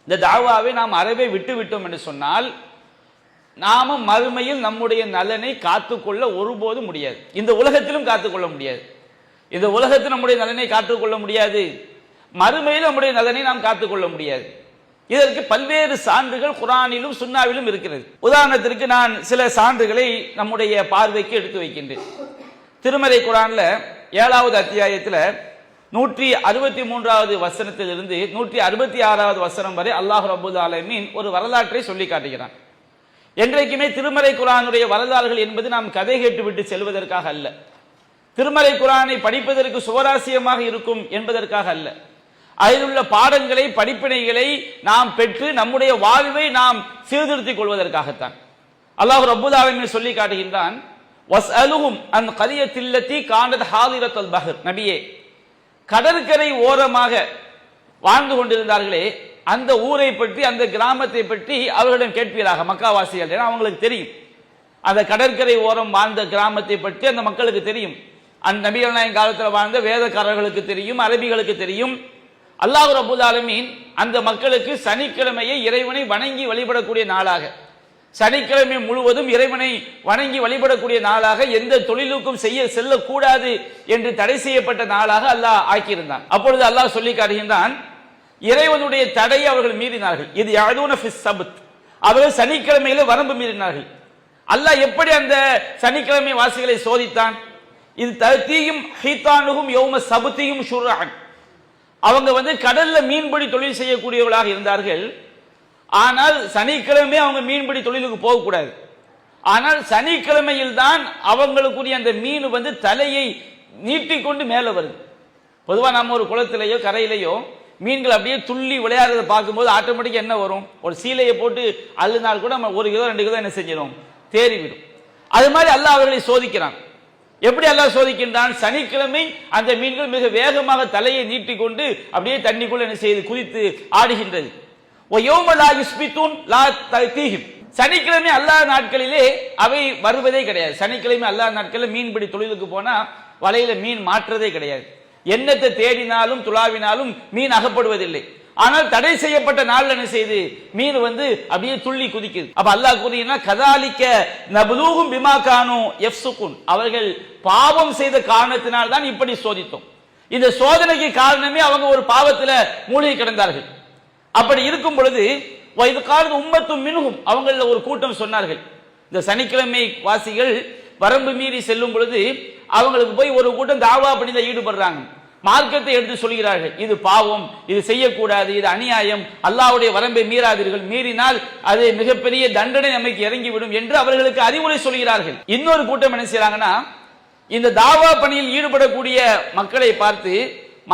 இந்த தாவாவை நாம் அறவே விட்டு விட்டோம் என்று சொன்னால் நாம மறுமையில் நம்முடைய நலனை காத்துக்கொள்ள ஒருபோதும் முடியாது. இந்த உலகத்திலும் காத்துக்கொள்ள முடியாது. இந்த உலகத்தில் நம்முடைய நலனை காத்துக்கொள்ள முடியாது, மறுமையில் நம்முடைய நலனை நாம் காத்துக்கொள்ள முடியாது. இதற்கு பல்வேறு சான்றுகள் குர்ஆனிலும் சுன்னாவிலும் இருக்கிறது. உதாரணத்திற்கு நான் சில சான்றுகளை நம்முடைய பார்வைக்கு எடுத்து வைக்கின்றேன். திருமறை குர்ஆன்ல 7வது அத்தியாயத்தில் 163வது வசனத்திலிருந்து 166வது வசனம் வரை அல்லாஹ் ரப்பல் ஆலமீன் ஒரு வரலாற்றை சொல்லி காட்டுகிறான். என்றைக்குமே திருமறை குர்ஆனுடைய வரலாறுகள் என்பது நாம் கதை கேட்டுவிட்டு செல்வதற்காக அல்ல, திருமறை குர்ஆனை படிப்பதற்கு சுவராசியமாக இருக்கும் என்பதற்காக அல்ல, அதில் உள்ள பாடங்களை படிப்பினைகளை நாம் பெற்று நம்முடைய வாழ்வை நாம் சீர்திருத்திக் கொள்வதற்காகத்தான். அல்லாஹ் ரப்பல் ஆலமீன் சொல்லி காட்டுகின்றான், வஸ்அலுஹும் அன் கரியத்தில்லதி கானத் ஹாதிரத்துல் பஹர். நபியே, கடற்கரை ஓரமாக வாழ்ந்து கொண்டிருந்தார்களே அந்த ஊரை பற்றி, அந்த கிராமத்தை பற்றி அவர்களிடம் கேட்பீராக. மக்காவாசிகள், ஏன்னா அவங்களுக்கு தெரியும் அந்த கடற்கரை ஓரம் வாழ்ந்த கிராமத்தை பற்றி அந்த மக்களுக்கு தெரியும். அந்த நபிகள் நாயகம் காலத்தில் வாழ்ந்த வேதக்காரர்களுக்கு தெரியும், அரபிகளுக்கு தெரியும். அல்லாஹ் ரப்பல் ஆலமீன் அந்த மக்களுக்கு சனிக்கிழமையை இறைவனை வணங்கி வழிபடக்கூடிய நாளாக, சனிக்கிழமை முழுவதும் இறைவனை வணங்கி வழிபடக்கூடிய நாளாக, எந்த தொழிலுக்கும் செல்லக்கூடாது என்று தடை செய்யப்பட்ட நாளாக அல்லாஹ் ஆக்கியிருந்தான். அப்பொழுது அல்லாஹ் சொல்லி காட்டுகின்றான், இறைவனுடைய தடையை அவர்கள் மீறினார்கள். இது யஅதூன ஃபிஸ் சப்த், அவர்கள் சனிக்கிழமையில வரம்பு மீறினார்கள். அல்லாஹ் எப்படி அந்த சனிக்கிழமை வாசிகளை சோதித்தான்? இது தீயும் ஹீத்தானுகும் யௌம சபுத்தியும் ஷுர்ஆன். அவங்க கடல்ல மீன்பிடி தொழில் செய்யக்கூடியவர்களாக இருந்தார்கள். ஆனால் சனிக்கிழமை அவங்க மீன்பிடி தொழிலுக்கு போகக்கூடாது. ஆனால் சனிக்கிழமையில் தான் அவங்களுக்குரிய அந்த மீன் தலையை நீட்டிக்கொண்டு மேலே வருது. பொதுவாக நம்ம ஒரு குளத்திலேயோ கரையிலேயோ மீன்கள் அப்படியே துள்ளி விளையாடுறதை பார்க்கும்போது ஆட்டோமேட்டிக்காக என்ன வரும்? ஒரு சீலையை போட்டு அள்ளினால் கூட நம்ம 1 கிலோ 2 கிலோ என்ன செஞ்சிடும்? தேறிவிடும். அது மாதிரி அல்லாஹ் அவர்களை சோதிக்கிறான். எப்படி அல்லாஹ் சோதிக்கின்றான்? சனிக்கிழமை அந்த மீன்கள் மிக வேகமாக தலையை நீட்டிக்கொண்டு அப்படியே தண்ணிக்குள்ள என்ன செய்து குதித்து ஆடுகின்றது. சனிக்கிழமை அல்லாஹ் நாட்களிலே அவை வருவதே கிடையாது. சனிக்கிழமை அல்லாஹ் நாட்களில் மீன்பிடி தொழிலுக்கு போனா வலையில மீன் மாற்றுறதே கிடையாது. எண்ணத்தை தேடினாலும் துளாவினாலும் மீன் அகப்படுவதில்லை. ஆனால் தடை செய்யப்பட்ட நாள் என்ன செய்து மீன் அப்படியே துள்ளி குதிக்குது. அப்ப அல்லாஹ் கூறினா, கதாலிக்க நபுலூஹும் பிமா கானூ யஃப்சுகுன், அவர்கள் பாவம் செய்த காரணத்தினால் தான் இப்படி சோதித்தோம். இந்த சோதனைக்கு காரணமே அவங்க ஒரு பாவத்துல மூழ்கி கிடந்தார்கள். அப்படி இருக்கும் பொழுது இது காரணம் உம்மத்தும் மின்ஹும், அவங்கள ஒரு கூட்டம் சொன்னார்கள், இந்த சனிக்கிழமை வாசிகள் வரம்பு மீறி செல்லும் பொழுது அவங்களுக்கு போய் ஒரு கூட்டம் தாவா பண்ணி ஈடுபடுறாங்க. மார்க்கத்தை எடுத்து சொல்கிறார்கள், இது பாவம், இது செய்யக்கூடாது, இது அநியாயம், அல்லாஹ்வுடைய வரம்பை மீறாதீர்கள், மீறினால் அது மிகப்பெரிய தண்டனை நமக்கு இறங்கிவிடும் என்று அவர்களுக்கு அறிவுரை சொல்கிறார்கள். இன்னொரு கூட்டம் என்ன செய்யறாங்கன்னா, இந்த தாவா பணியில் ஈடுபடக்கூடிய மக்களை பார்த்து,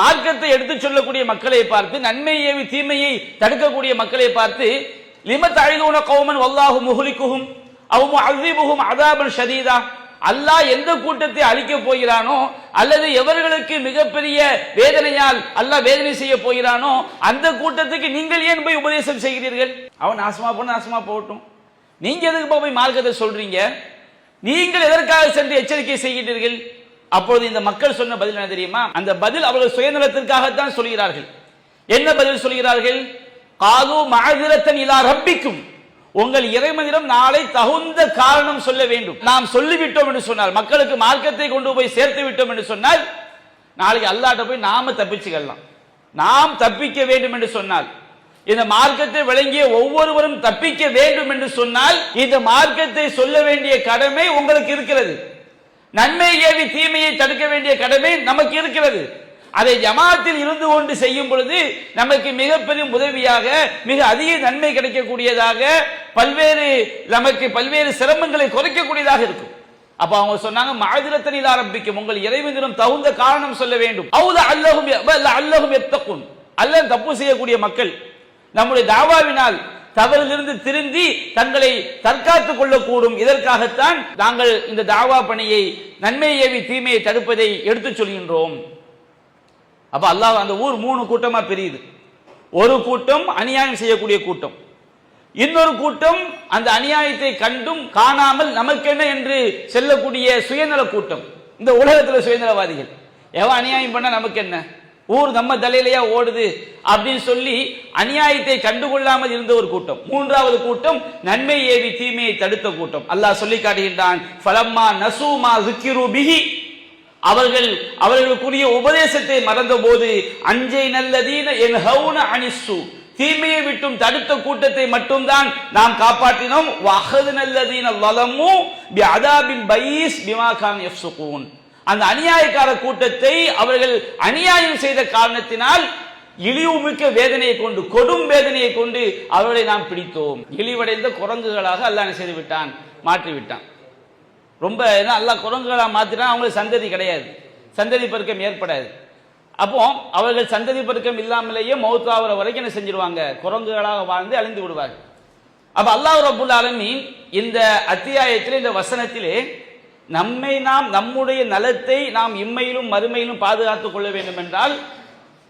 மார்க்கத்தை எடுத்து சொல்லக்கூடிய மக்களை பார்த்து, நன்மையை தீமையை தடுக்கக்கூடிய மக்களை பார்த்து, லிம தஅலூன கௌமன் வல்லாஹு முஹ்லிகுஹும் அவ் முஅذிபுஹும் அஸாபன் ஷதீதா, அல்லாஹ் எந்த கூட்டத்தை அழிக்க போகிறானோ அல்லது எவர்களுக்கு மிகப்பெரிய வேதனையால் அல்லாஹ் வேதனை செய்ய போகிறானோ அந்த கூட்டத்துக்கு நீங்கள் ஏன் போய் உபதேசம் செய்கிறீர்கள்? அவன் நாசமா போன நாசமா போகட்டும், நீங்க எதுக்கு போய் மார்க்கத்தை சொல்றீங்க? நீங்கள் எதற்காக சென்று எச்சரிக்கை செய்கிறீர்கள்? அப்பொழுது இந்த மக்கள் சொன்ன பதில் என்ன தெரியுமா? அந்த பதில் அவர்கள் சுயநலத்திற்காகத்தான் சொல்கிறார்கள். என்ன பதில் சொல்கிறார்கள்? காது மஅதிரத்தன் இலா ரப்பிக்கும், உங்கள் இறைவனிடம் நாளை தகுந்த காரணம் சொல்ல வேண்டும். நாம் சொல்லிவிட்டோம் என்று சொன்னால், மக்களுக்கு மார்க்கத்தை கொண்டு போய் சேர்த்து விட்டோம் என்று சொன்னால், நாளைக்கு அல்லாஹ்ட்ட போய் நாம தப்பிச்சுக்கலாம். நாம் தப்பிக்க வேண்டும் என்று சொன்னால், இந்த மார்க்கத்தை விளங்கிய ஒவ்வொருவரும் தப்பிக்க வேண்டும் என்று சொன்னால், இந்த மார்க்கத்தை சொல்ல வேண்டிய கடமை உங்களுக்கு இருக்கிறது. நன்மை ஏவி தீமையை தடுக்க வேண்டிய கடமை நமக்கு இருக்கிறது. அதை ஜமாத்தில் இருந்து கொண்டு செய்யும் பொழுது நமக்கு மிகப்பெரிய உதவியாக, மிக அதிக நன்மை கிடைக்கக்கூடியதாக, நமக்கு பல்வேறு சிரமங்களை குறைக்கக்கூடியதாக இருக்கும். அப்ப அவங்க சொன்னாங்க, மஅதிரத்தன் ஆரம்பிக்கும், உங்கள் இறைவனிடம் தகுந்த காரணம் சொல்ல வேண்டும். அல்லஹும் யத்தகுன், அல்லாஹ் தப்பு செய்யக்கூடிய மக்கள் நம்முடைய தாவாவினால் தவறிலிருந்து திருந்தி தங்களை தற்காத்துக் கொள்ளக்கூடும். இதற்காகத்தான் நாங்கள் இந்த தாவா பணியை, நன்மை ஏவி தீமையை தடுப்பதை எடுத்துச் சொல்கின்றோம். அப்ப அல்லாஹ் அந்த ஊர் 3 கூட்டமா பிரியுது. ஒரு கூட்டம் அநியாயம் செய்யக்கூடிய கூட்டம், இன்னொரு கூட்டம் அந்த அநியாயத்தை கண்டும் காணாமல் நமக்கென்ன என்று செல்லக்கூடிய சுயநல கூட்டம். இந்த உலகத்தில் சுயநலவாதிகள், எவன் அநியாயம் பண்ண நமக்கு என்ன, ஊர் நம்ம தலையிலையா ஓடுது அப்படின்னு சொல்லி அநியாயத்தை கண்டுகொள்ளாமல் இருந்த ஒரு கூட்டம். மூன்றாவது கூட்டம் நன்மை ஏவி தீமையை தடுத்த கூட்டம். அல்லாஹ் சொல்லி காட்டுகின்றான், ஃபலம்மா நசூமா ஸுக்கிரு பிஹி, அவர்களுக்குரிய உபதேசத்தை மறந்த போது அஞ்சை நல்லதீன யன்ஹவுன அனிஸ்ஸு, தீமையை விட்டும் தடுத்த கூட்டத்தை மட்டும்தான் நாம் காப்பாற்றினோம். வஅஹதுனல்லதீன ஸலமு பிஅதாபின் பைஸ் பிமா கானு யஃப்ஸுகூன், அந்த அநியாயக்கார கூட்டத்தை அவர்கள் அநியாயம் செய்த காரணத்தினால் இழிவுமிக்க வேதனையை கொண்டு, கொடும் வேதனையை கொண்டு அவர்களை நாம் பிடித்தோம். இழிவடைந்த குரங்குகளாக அல்லாஹ் செய்து விட்டான், மாற்றி விட்டான். ரொம்ப அல்லாஹ் குரங்குகளாக மாற்றினா அவங்களுக்கு சந்ததி கிடையாது, சந்ததி பெருக்கம் ஏற்படாது. அப்போ அவர்கள் சந்ததி பெருக்கம் இல்லாமலேயே மௌத்தாவர வரைக்கும் என்ன செஞ்சிருவாங்க, குரங்குகளாக வாழ்ந்து அழிந்து விடுவார்கள். அப்ப அல்லாஹ் ரப்புல் ஆலமீன் இந்த அத்தியாயத்திலே, இந்த வசனத்திலே நம்முடைய நலத்தை நாம் இம்மையிலும் மறுமையிலும் பாதுகாத்துக் கொள்ள வேண்டும் என்றால்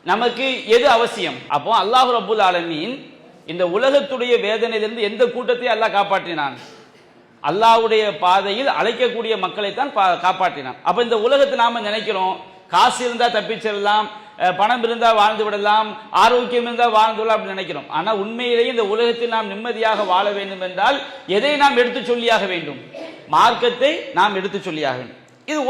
நமக்கு எது அவசியம்? அப்போ அல்லாஹ் ரப்புல் ஆலமீன் இந்த உலகத்துடைய வேதனையிலிருந்து எந்த கூட்டத்தை அல்லாஹ் காப்பாற்றினான்? அல்லாஹ்வுடைய பாதையில் அழைக்கக்கூடிய மக்களை தான் காப்பாற்றினான். அப்ப இந்த உலகத்தை நாம நினைக்கிறோம், காசு இருந்தா தப்பிச்சிடலாம், பணம் இருந்தா வாழ்ந்து விடலாம், ஆரோக்கியம் இருந்தா வாழ்ந்து விடலாம் அப்படின்னு நினைக்கிறோம். ஆனா உண்மையிலேயே இந்த உலகத்தில் நாம் நிம்மதியாக வாழ வேண்டும் என்றால் எதை நாம் எடுத்து சொல்லியாக வேண்டும்? மார்க்கத்தை நாம் எடுத்து சொல்லியாக வேண்டும். இது